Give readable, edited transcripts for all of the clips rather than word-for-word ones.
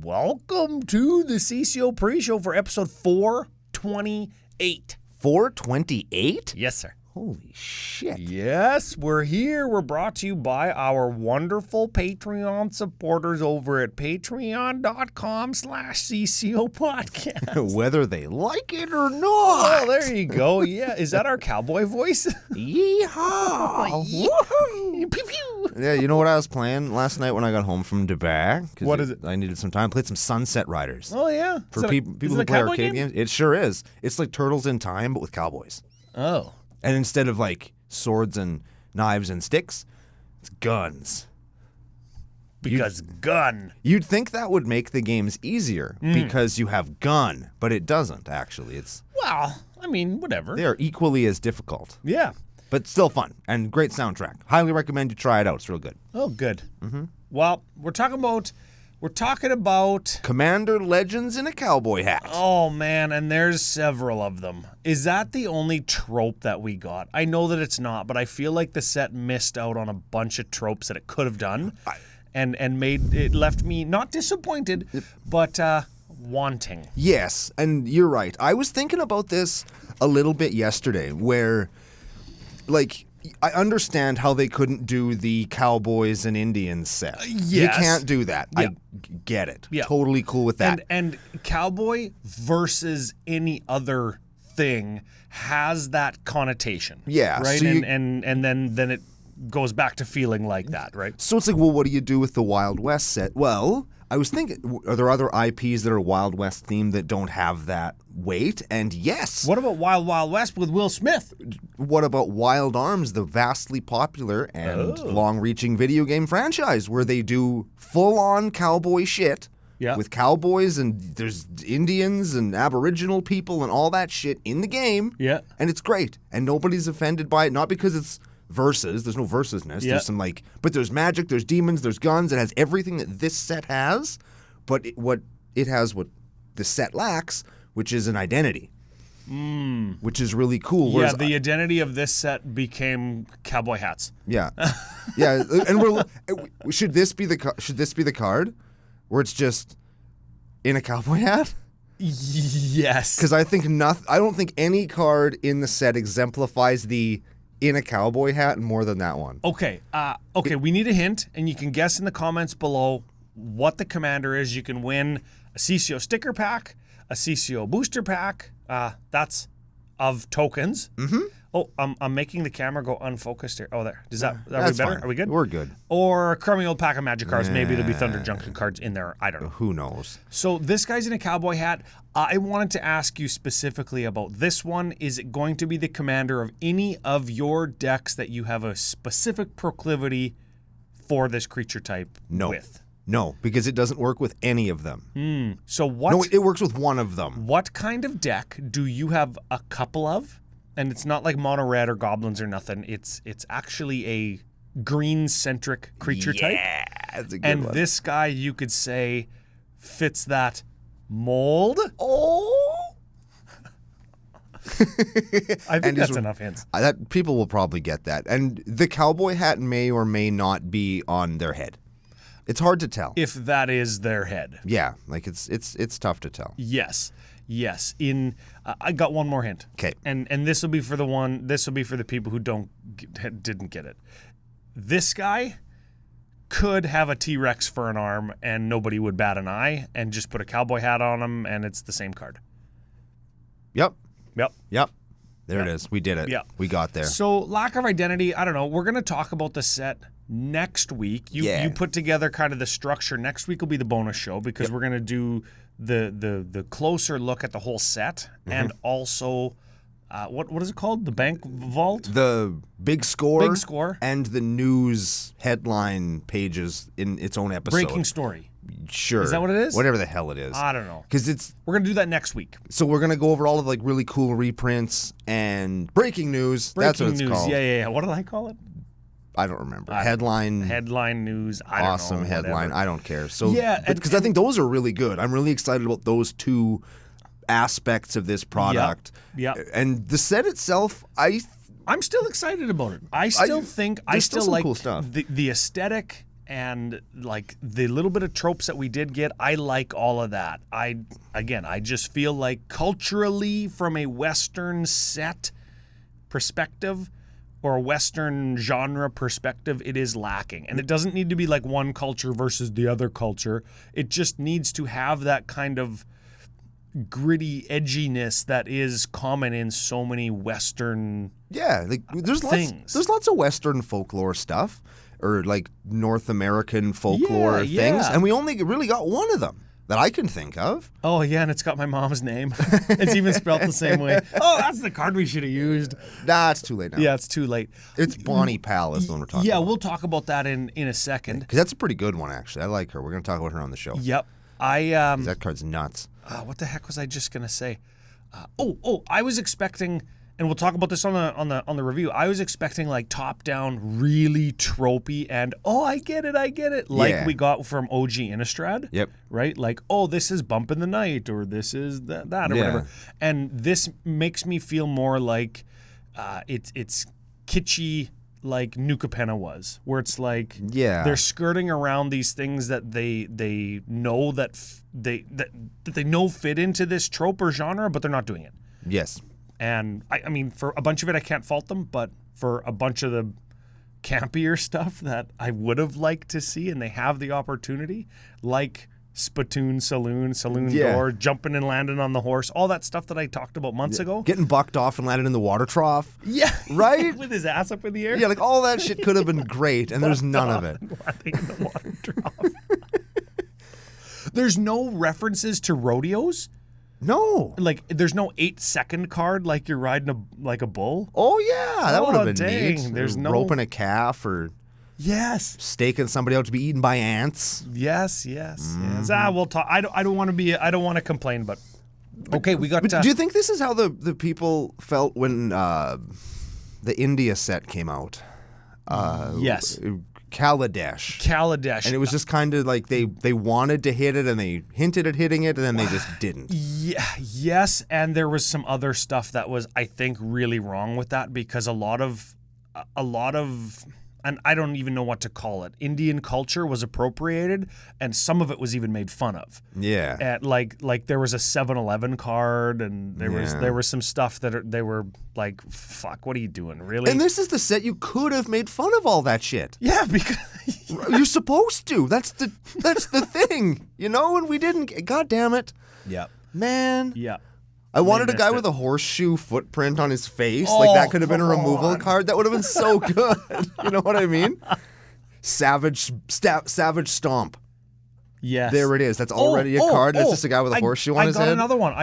Welcome to the CCO Pre-Show for episode 428. 428? Yes, sir. Holy shit. Yes, we're here. We're brought to you by our wonderful Patreon supporters over at patreon.com/CCO Podcast. Whether they like it or not. Oh, there you go. Yeah. Is that our cowboy voice? Yeehaw. Woohoo. Pew, pew. Yeah, you know what I was playing last night when I got home from Dubai? What is it? I needed some time. I played some Sunset Riders. Oh, yeah. For people who play arcade games. It sure is. It's like Turtles in Time, but with cowboys. Oh. And instead of like swords and knives and sticks, it's guns. Because gun. You'd think that would make the games easier because you have gun, but it doesn't actually. It's Well, I mean, whatever. they are equally as difficult, Yeah. but still fun and great soundtrack. Highly recommend you try it out. It's real good. Oh, good. Well, we're talking about Commander Legends in a cowboy hat. Oh man, and there's several of them. Is that the only trope that we got? I know that it's not, but I feel like the set missed out on a bunch of tropes that it could have done, and made it left me not disappointed, but wanting. Yes, and you're right. I was thinking about this a little bit yesterday, where, like, I understand how they couldn't do the Cowboys and Indians set. Yes. You can't do that. Yeah. I get it. Yeah. Totally cool with that. And cowboy versus any other thing has that connotation. Yeah, Right? so and then it goes back to feeling like that, right? So it's like, well, what do you do with the Wild West set? Well, I was thinking, are there other IPs that are Wild West themed that don't have that weight? And yes. What about Wild Wild West with Will Smith? What about Wild Arms, the vastly popular and long-reaching video game franchise where they do full-on cowboy shit with cowboys and there's Indians and Aboriginal people and all that shit in the game. Yeah. And it's great. And nobody's offended by it, not because it's versus. There's no versusness. Yeah. There's some but there's magic, there's demons, there's guns. It has everything that this set has, but what the set lacks, which is an identity. Which is really cool. Yeah, the identity of this set became cowboy hats. Yeah, yeah, and should this be the card where it's just in a cowboy hat? Yes. Because I don't think any card in the set exemplifies the in a cowboy hat more than that one. Okay. We need a hint, and you can guess in the comments below what the commander is. You can win a CCO sticker pack, a CCO booster pack. That's of tokens. Mm-hmm. Oh, I'm making the camera go unfocused here. Oh, there. Are we better? Fine. Are we good? We're good. Or a crummy old pack of magic cards. Maybe there'll be Thunder Junction cards in there. I don't know. Who knows? So this guy's in a cowboy hat. I wanted to ask you specifically about this one. Is it going to be the commander of any of your decks that you have a specific proclivity for this creature type with? No, because it doesn't work with any of them. So what? No, it works with one of them. What kind of deck do you have a couple of? And it's not like mono red or goblins or nothing. It's actually a green-centric creature type. Yeah, that's a good one. And this guy, you could say, fits that mold. Oh. I think that's enough hints. That people will probably get that. And the cowboy hat may or may not be on their head. It's hard to tell. If that is their head. Yeah, like it's tough to tell. Yes. I got one more hint. Okay. And this will be for the people who didn't get it. This guy could have a T-Rex for an arm and nobody would bat an eye, and just put a cowboy hat on him and it's the same card. Yep. Yep. There it is. We did it. Yep. We got there. So lack of identity, I don't know. We're going to talk about the set next week. You put together kind of the structure. Next week will be the bonus show because we're going to do the closer look at the whole set and also what is it called? The bank vault? The big score. Big score. And the news headline pages in its own episode. Breaking story. Sure. Is that what it is? Whatever the hell it is. I don't know. Because we're going to do that next week. So we're going to go over all of like really cool reprints and breaking news. That's what it's called. Yeah. What did I call it? I don't remember. Headline news. I don't know. Awesome headline. I don't care. So yeah, because I think those are really good. I'm really excited about those two aspects of this product. Yeah. And the set itself, I'm still excited about it. I still like cool stuff. The aesthetic and like the little bit of tropes that we did get. I like all of that. I just feel like culturally from a Western set perspective or a Western genre perspective, it is lacking. And it doesn't need to be like one culture versus the other culture. It just needs to have that kind of gritty edginess that is common in so many Western there's things. There's lots of Western folklore stuff or like North American folklore things. And we only really got one of them that I can think of. Oh, yeah, and it's got my mom's name. It's even spelled the same way. Oh, that's the card we should have used. Nah, it's too late now. Yeah, it's too late. It's Bonnie Pal is the one we're talking about. Yeah, we'll talk about that in a second. Because that's a pretty good one, actually. I like her. We're going to talk about her on the show. Yep. That card's nuts. What the heck was I just going to say? I was expecting... And we'll talk about this on the review. I was expecting like top down, really tropey, and I get it, like we got from OG Innistrad. Yep. Right. Like this is Bump in the Night, or this is that or whatever. And this makes me feel more like it's kitschy, like New Capenna was, where it's like they're skirting around these things that they know that they know fit into this trope or genre, but they're not doing it. Yes. And I mean, for a bunch of it, I can't fault them, but for a bunch of the campier stuff that I would have liked to see, and they have the opportunity, like Spittoon Saloon Door, jumping and landing on the horse, all that stuff that I talked about months ago. Getting bucked off and landing in the water trough. Yeah. Right? With his ass up in the air. Yeah, like all that shit could have been great, and there's none of it. Landing in the water trough. There's no references to rodeos. No. Like, there's no 8-second card like you're riding a bull. Oh, yeah. That would have been neat. There's no... Roping a calf or... Yes. Staking somebody out to be eaten by ants. Yes. We'll talk. I don't want to complain, but... Okay, we got... But do you think this is how the people felt when the India set came out? Yes. Kaladesh. And it was just kind of like they wanted to hit it and they hinted at hitting it and then they just didn't. Yeah, yes, and there was some other stuff that was, I think, really wrong with that because a lot of and I don't even know what to call it. Indian culture was appropriated, and some of it was even made fun of. Yeah. And like there was a 7-Eleven card, and there was some stuff that they were like, "Fuck, what are you doing, really?" And this is the set you could have made fun of all that shit. Yeah, because you're supposed to. That's the thing, And we didn't. God damn it. Yeah. Man. Yeah. I wanted a guy with a horseshoe footprint on his face. Like, that could have been a removal card. That would have been so good. You know what I mean? Savage Stomp. Yes. There it is. That's already a card. It's just a guy with a horseshoe on his head. I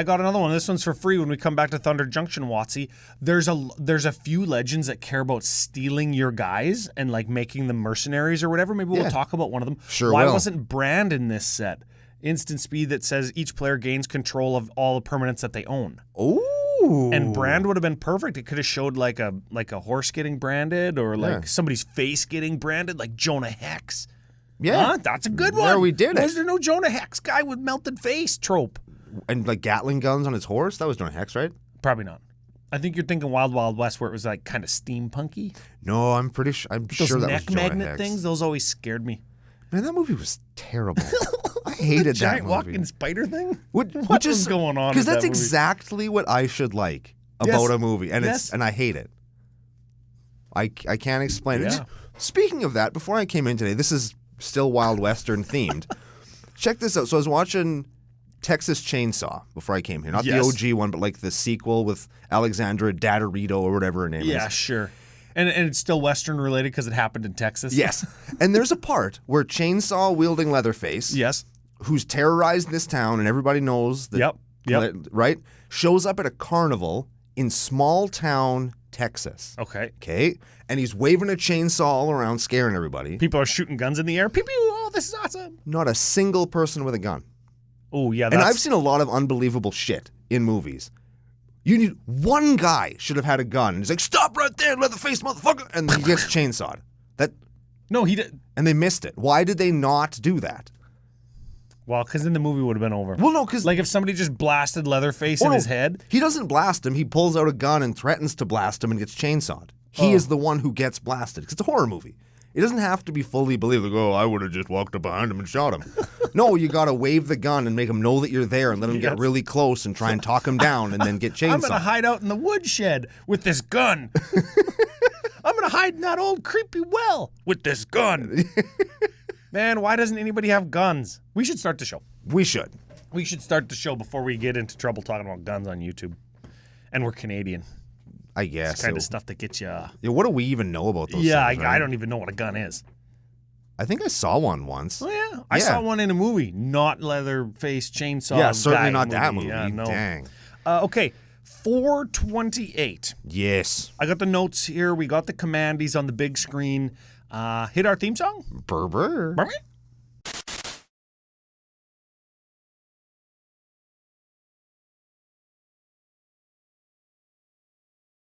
got another one. This one's for free when we come back to Thunder Junction, Watsy. There's a few legends that care about stealing your guys and, like, making them mercenaries or whatever. Maybe we'll talk about one of them. Sure Why will. wasn't Brand in this set? Instant speed that says each player gains control of all the permanents that they own. Ooh. And Brand would have been perfect. It could have showed like a horse getting branded or like somebody's face getting branded, like Jonah Hex. Yeah. Huh? That's a good one. There we did it. Was there no Jonah Hex guy with melted face trope? And like Gatling guns on his horse? That was Jonah Hex, right? Probably not. I think you're thinking Wild Wild West where it was like kind of steampunky. No, I'm sure that was Jonah Hex. Those neck magnet things, those always scared me. Man, that movie was terrible. I hated that movie. Giant walking spider thing? What is going on? Because that's exactly what I should like about a movie, and and I hate it. I can't explain it. Speaking of that, before I came in today, this is still Wild Western themed. Check this out. So I was watching Texas Chainsaw before I came here. Not the OG one, but like the sequel with Alexandra Daddarito or whatever her name is. Yeah, sure. And it's still Western related because it happened in Texas. Yes. And there's a part where chainsaw-wielding Leatherface, who's terrorized this town and everybody knows that, right, shows up at a carnival in small town Texas. Okay. Okay? And he's waving a chainsaw all around, scaring everybody. People are shooting guns in the air. Pew pew! Oh, this is awesome. Not a single person with a gun. Oh yeah, and I've seen a lot of unbelievable shit in movies. You need one guy should have had a gun. He's like, stop right there, Leatherface motherfucker, and he gets chainsawed. No, he did. And they missed it. Why did they not do that? Well, because then the movie would have been over. Well, no, because like if somebody just blasted Leatherface in his head. He doesn't blast him. He pulls out a gun and threatens to blast him and gets chainsawed. He is the one who gets blasted. Because it's a horror movie. It doesn't have to be fully believed. Like, oh, I would have just walked up behind him and shot him. No, you got to wave the gun and make him know that you're there and let him get really close and try and talk him down and then get chainsawed. I'm going to hide out in the woodshed with this gun. I'm going to hide in that old creepy well with this gun. Man, why doesn't anybody have guns? We should start the show. We should. We should start the show before we get into trouble talking about guns on YouTube. And we're Canadian. I guess. It's kind of stuff that gets you... Yeah, what do we even know about those things, right? I don't even know what a gun is. I think I saw one once. Oh, yeah. I saw one in a movie. Not Leatherface chainsaw. Yeah, certainly not movie. that movie. Yeah, no. Dang. Okay, 428. Yes. I got the notes here. We got the commandees on the big screen. Hit our theme song. Burr.